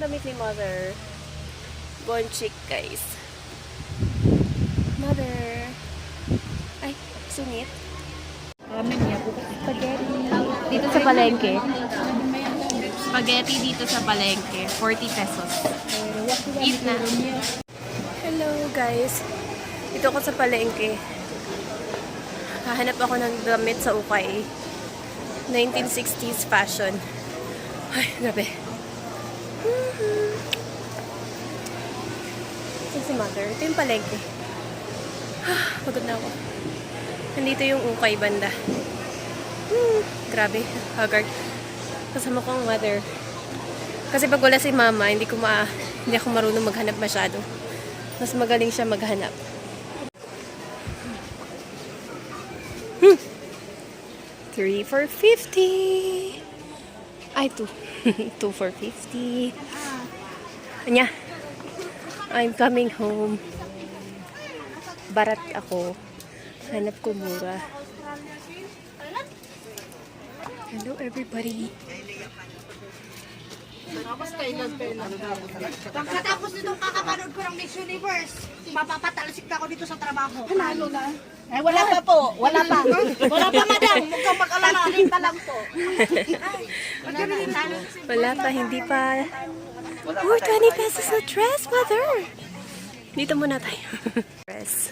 damit ni Mother. Bonchik, guys. Mother. Ay, sungit. Spaghetti. Dito sa palengke. Spaghetti dito sa palengke. 40 pesos. Eat na. Hello, guys. Dito ako sa palengke. Hahanap ako ng damit sa ukay. 1960s fashion. Ay, grabe. Ito si Mother. Ito yung palengke. Pagod na ako. Nandito yung ukay banda. Grabe. Haggard. Kasama ko ang Mother. Kasi pag wala si Mama, hindi ako marunong maghanap masyado. Mas magaling siya maghanap. 3 for 50. Ay, 2. 2 for 50. Anya. I'm coming home. Barat ako. Hanap ko mura. Hello, everybody. Pagkatapos nitong kakapanood ko ng Miss Universe, mapapatalsik na ako dito sa trabaho. Panalo na? Eh, wala pa po. Wala pa. Wala pa, madam. Huwag kang mag-alala. Alin pa lang po. Wala pa, hindi pa. Oh, 20 pesos na dress, Mother. Dito muna tayo. Dress.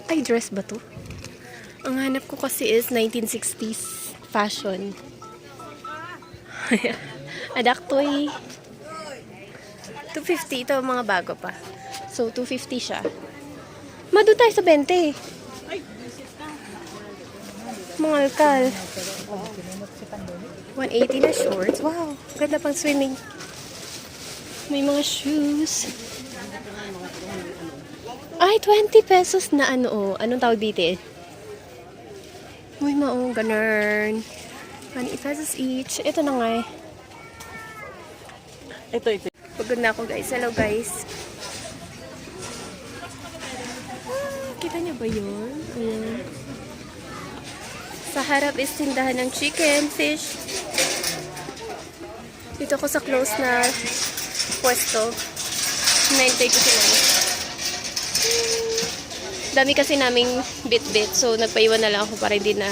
Ay, dress ba to? Ang hanap ko kasi is 1960s fashion. Adaktoy. 250. Ito mga bago pa. So, 250 siya. Mado tayo sa 20. Mga alkal. 180 na shorts. Wow. Ganda pang swimming. May mga shoes. Ay, 20 pesos na ano oh. Anong tawag dito eh? Uy, maong ganun. 20 pesos each. Ito na nga eh. Ito. Pagod na ako, guys. Hello, guys. Kita niyo ba yun? Ayan. Sa harap is tindahan ng chicken, fish. Dito ako sa close na pwesto. Naintay ko sila. Dami kasi naming bit-bit. So, nagpaiwan na lang ako para hindi na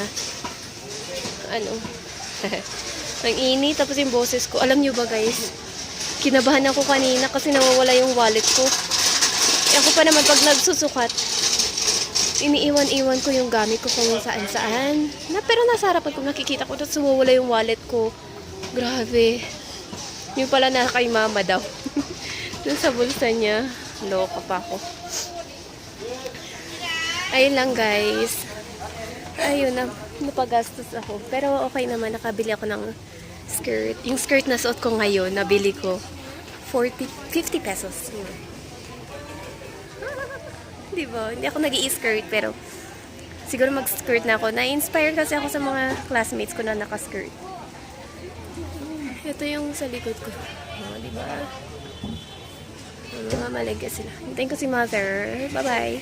ano. Ang init. Tapos yung boses ko. Alam nyo ba, guys? Kinabahan ako kanina kasi nawawala yung wallet ko. Ako pa naman pag nagsusukat, iniiwan-iwan ko yung gamit ko kung saan-saan. Pero nasa harapan ko nakikita ko tapos sumawala yung wallet ko. Grabe. Yung pala na kay Mama daw. Dun sa bulsa niya. Loka pa ako. Ayun lang, guys. Ayun na. Napagastos ako. Pero okay naman. Nakabili ako ng skirt. Yung skirt na suot ko ngayon, nabili ko 50 pesos. Diba? Hindi ako nag-i-skirt, pero siguro mag-skirt na ako. Na-inspire kasi ako sa mga classmates ko na naka-skirt. Ito yung sa likod ko. Oh, diba? Mga malaga sila. Hintayin ko si Mother. Bye-bye!